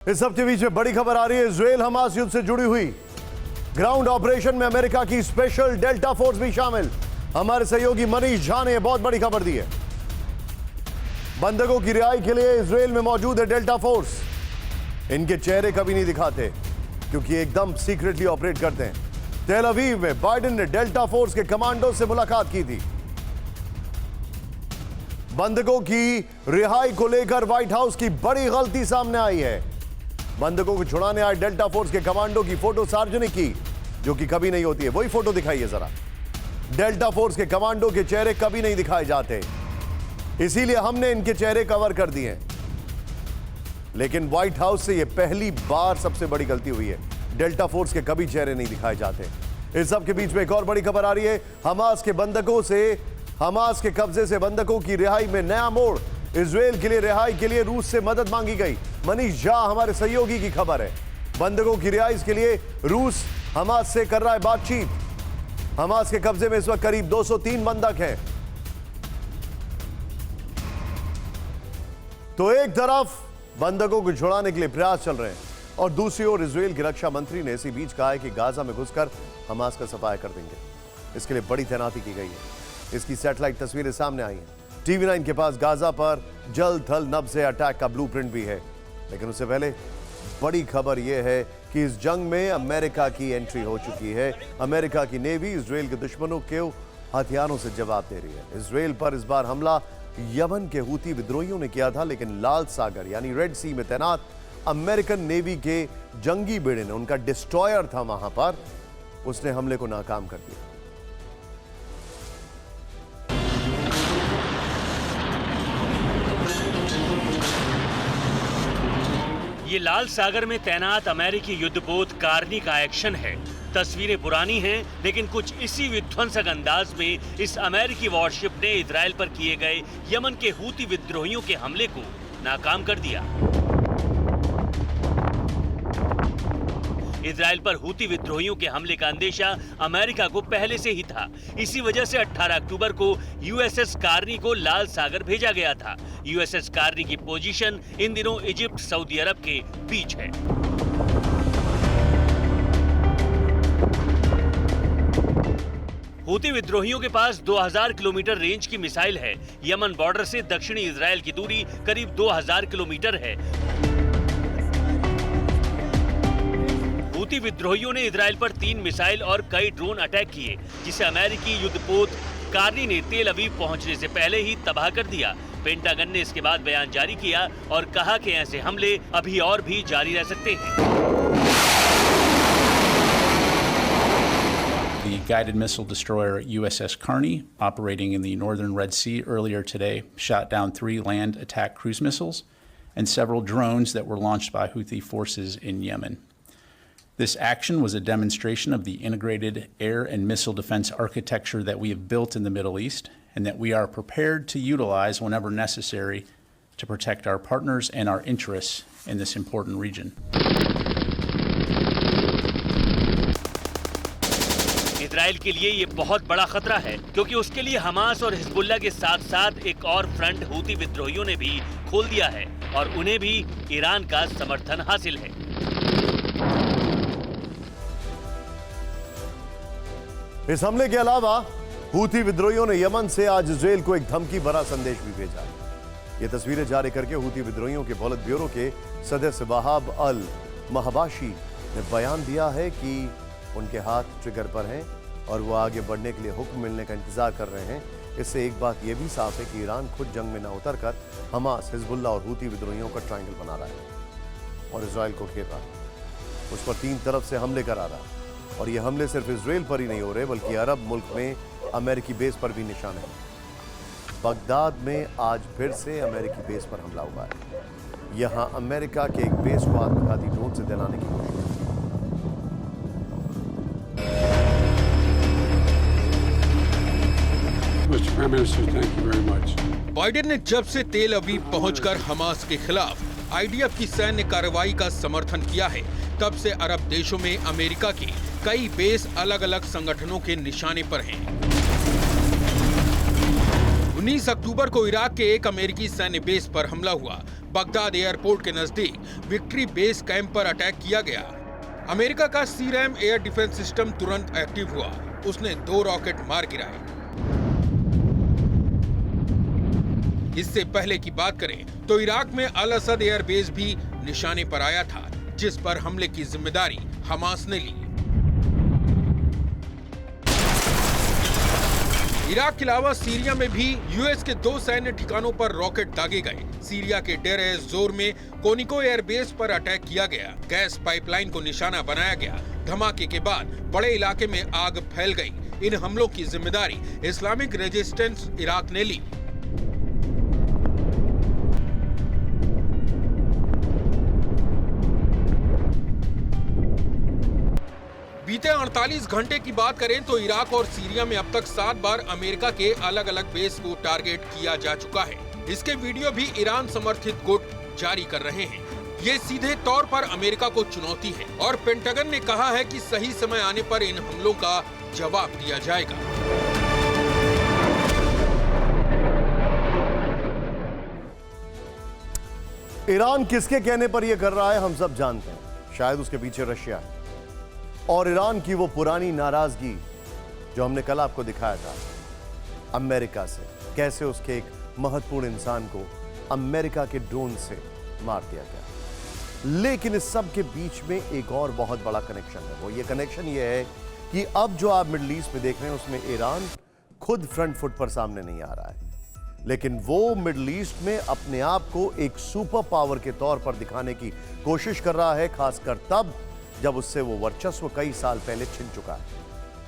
इस सबके बीच में बड़ी खबर आ रही है इजराइल हमास युद्ध से जुड़ी हुई। ग्राउंड ऑपरेशन में अमेरिका की स्पेशल डेल्टा फोर्स भी शामिल। हमारे सहयोगी मनीष झा ने बहुत बड़ी खबर दी है। बंधकों की रिहाई के लिए इजराइल में मौजूद है डेल्टा फोर्स। इनके चेहरे कभी नहीं दिखाते क्योंकि एकदम सीक्रेटली ऑपरेट करते हैं। तेल अवीव में बाइडेन ने डेल्टा फोर्स के कमांडो से मुलाकात की थी। बंधकों की रिहाई को लेकर व्हाइट हाउस की बड़ी गलती सामने आई है। बंधकों को छुड़ाने आए डेल्टा फोर्स के कमांडो की फोटो सार्वजनिक की, जो कि कभी नहीं होती है। वही फोटो दिखाइए जरा। डेल्टा फोर्स के कमांडो के चेहरे कभी नहीं दिखाए जाते, इसीलिए हमने इनके चेहरे कवर कर दिए। लेकिन व्हाइट हाउस से यह पहली बार सबसे बड़ी गलती हुई है। डेल्टा फोर्स के कभी चेहरे नहीं दिखाए जाते। इस सब के बीच में एक और बड़ी खबर आ रही है। हमास के कब्जे से बंधकों की रिहाई में नया मोड़। इजराइल के लिए रिहाई के लिए रूस से मदद मांगी गई। मनीष झा हमारे सहयोगी की खबर है। बंधकों की रिहाई के लिए रूस हमास से कर रहा है बातचीत। हमास के कब्जे में इस वक्त करीब 203 बंधक हैं। तो एक तरफ बंधकों को छुड़ाने के लिए प्रयास चल रहे हैं और दूसरी ओर इजराइल के रक्षा मंत्री ने इसी बीच कहा है कि गाजा में घुसकर हमास का सफाया कर देंगे। इसके लिए बड़ी तैनाती की गई है। इसकी सैटेलाइट तस्वीरें सामने आई हैं। TV9 के पास गाजा पर जल थल नभ से अटैक का ब्लूप्रिंट भी है। लेकिन उससे पहले बड़ी खबर यह है कि इस जंग में अमेरिका की एंट्री हो चुकी है। अमेरिका की नेवी इजराइल के दुश्मनों के हथियारों से जवाब दे रही है। इजराइल पर इस बार हमला यमन के हूती विद्रोहियों ने किया था, लेकिन लाल सागर यानी रेड सी में तैनात अमेरिकन नेवी के जंगी बेड़े ने, उनका डिस्ट्रॉयर था वहां पर, उसने हमले को नाकाम कर दिया। ये लाल सागर में तैनात अमेरिकी युद्धपोत कार्नी का एक्शन है। तस्वीरें पुरानी हैं, लेकिन कुछ इसी विध्वंसक अंदाज में इस अमेरिकी वॉरशिप ने इजराइल पर किए गए यमन के हूती विद्रोहियों के हमले को नाकाम कर दिया। इजराइल पर हूती विद्रोहियों के हमले का अंदेशा अमेरिका को पहले से ही था। इसी वजह से 18 अक्टूबर को USS कार्नी को लाल सागर भेजा गया था। USS कार्नी की पोजीशन इन दिनों इजिप्ट सऊदी अरब के बीच है। हूती विद्रोहियों के पास 2000 किलोमीटर रेंज की मिसाइल है। यमन बॉर्डर से दक्षिणी इजराइल की दूरी करीब 2000 किलोमीटर है। हूती विद्रोहियों ने इजराइल पर 3 मिसाइल और कई ड्रोन अटैक किए, जिसे अमेरिकी युद्धपोत कार्नी ने तेल अवीव पहुंचने से पहले ही तबाह कर दिया। पेंटागन ने इसके बाद बयान जारी किया और कहा कि ऐसे हमले अभी और भी जारी रह सकते हैं। The guided missile destroyer USS Carney, operating in the northern Red Sea earlier today, shot down 3 land attack cruise missiles and several drones that were launched by Houthi forces in Yemen. This action was a demonstration of the integrated air and missile defense architecture that we have built in the Middle East and that we are prepared to utilize whenever necessary to protect our partners and our interests in this important region. Israel के लिए ये बहुत बड़ा खतरा है, क्योंकि उसके लिए हमास और हिजबुल्लाह के साथ-साथ एक और फ्रंट हूती विद्रोहियों ने भी खोल दिया है और उन्हें भी ईरान का समर्थन हासिल है। इस हमले के अलावा हूती विद्रोहियों ने यमन से आज इजराइल को एक धमकी भरा संदेश भी भेजा है। ये तस्वीरें जारी करके हूती विद्रोहियों के पोलित ब्यूरो के सदस्य वहाब अल महबाशी ने बयान दिया है कि उनके हाथ ट्रिगर पर हैं और वो आगे बढ़ने के लिए हुक्म मिलने का इंतजार कर रहे हैं। इससे एक बात यह भी साफ है कि ईरान खुद जंग में न उतरकर हमास, हिजबुल्लाह और हूती विद्रोहियों का ट्रायंगल बना रहा है और इजराइल को घेर रहा है। उस पर 3 तरफ से हमले करा रहा है और ये हमले सिर्फ इजराइल पर ही नहीं हो रहे, बल्कि अरब मुल्क में अमेरिकी बेस पर भी निशान है। बगदाद में आज फिर से अमेरिकी बेस पर हमला हुआ है। यहां अमेरिका के एक बेस को आत्मघाती ड्रोन से दिलाने की कोशिश की। Mr. Prime Minister, thank you very much. Biden ने जब से तेल अवीव पहुंचकर हमास के खिलाफ IDF की सैन्य कार्रवाई का समर्थन किया है, तब से अरब देशों में अमेरिका के कई बेस अलग अलग संगठनों के निशाने पर हैं। 19 अक्टूबर को इराक के एक अमेरिकी सैन्य बेस पर हमला हुआ। बगदाद एयरपोर्ट के नजदीक विक्ट्री बेस कैंप पर अटैक किया गया। अमेरिका का सीरैम एयर डिफेंस सिस्टम तुरंत एक्टिव हुआ। उसने 2 रॉकेट मार गिराए। इससे पहले की बात करें तो इराक में अल असद एयरबेस भी निशाने पर आया था, जिस पर हमले की जिम्मेदारी हमास ने ली। इराक के अलावा सीरिया में भी यूएस के 2 सैन्य ठिकानों पर रॉकेट दागे गए। सीरिया के डेर एज जोर में कोनिको एयरबेस पर अटैक किया गया। गैस पाइपलाइन को निशाना बनाया गया। धमाके के बाद बड़े इलाके में आग फैल गई। इन हमलों की जिम्मेदारी इस्लामिक रेजिस्टेंस इराक ने ली। बीते 48 घंटे की बात करें तो इराक और सीरिया में अब तक 7 बार अमेरिका के अलग अलग बेस को टारगेट किया जा चुका है। इसके वीडियो भी ईरान समर्थित गुट जारी कर रहे हैं। ये सीधे तौर पर अमेरिका को चुनौती है और पेंटागन ने कहा है कि सही समय आने पर इन हमलों का जवाब दिया जाएगा। ईरान किसके कहने पर यह कर रहा है हम सब जानते हैं। शायद उसके पीछे रशिया है और ईरान की वो पुरानी नाराजगी जो हमने कल आपको दिखाया था अमेरिका से, कैसे उसके एक महत्वपूर्ण इंसान को अमेरिका के ड्रोन से मार दिया गया। लेकिन इस सब के बीच में एक और बहुत बड़ा कनेक्शन है। वो ये कनेक्शन ये है कि अब जो आप मिडिल ईस्ट में देख रहे हैं उसमें ईरान खुद फ्रंट फुट पर सामने नहीं आ रहा है, लेकिन वो मिडिल ईस्ट में अपने आप को एक सुपर पावर के तौर पर दिखाने की कोशिश कर रहा है, खासकर तब जब उससे वो वर्चस्व कई साल पहले छिन चुका है।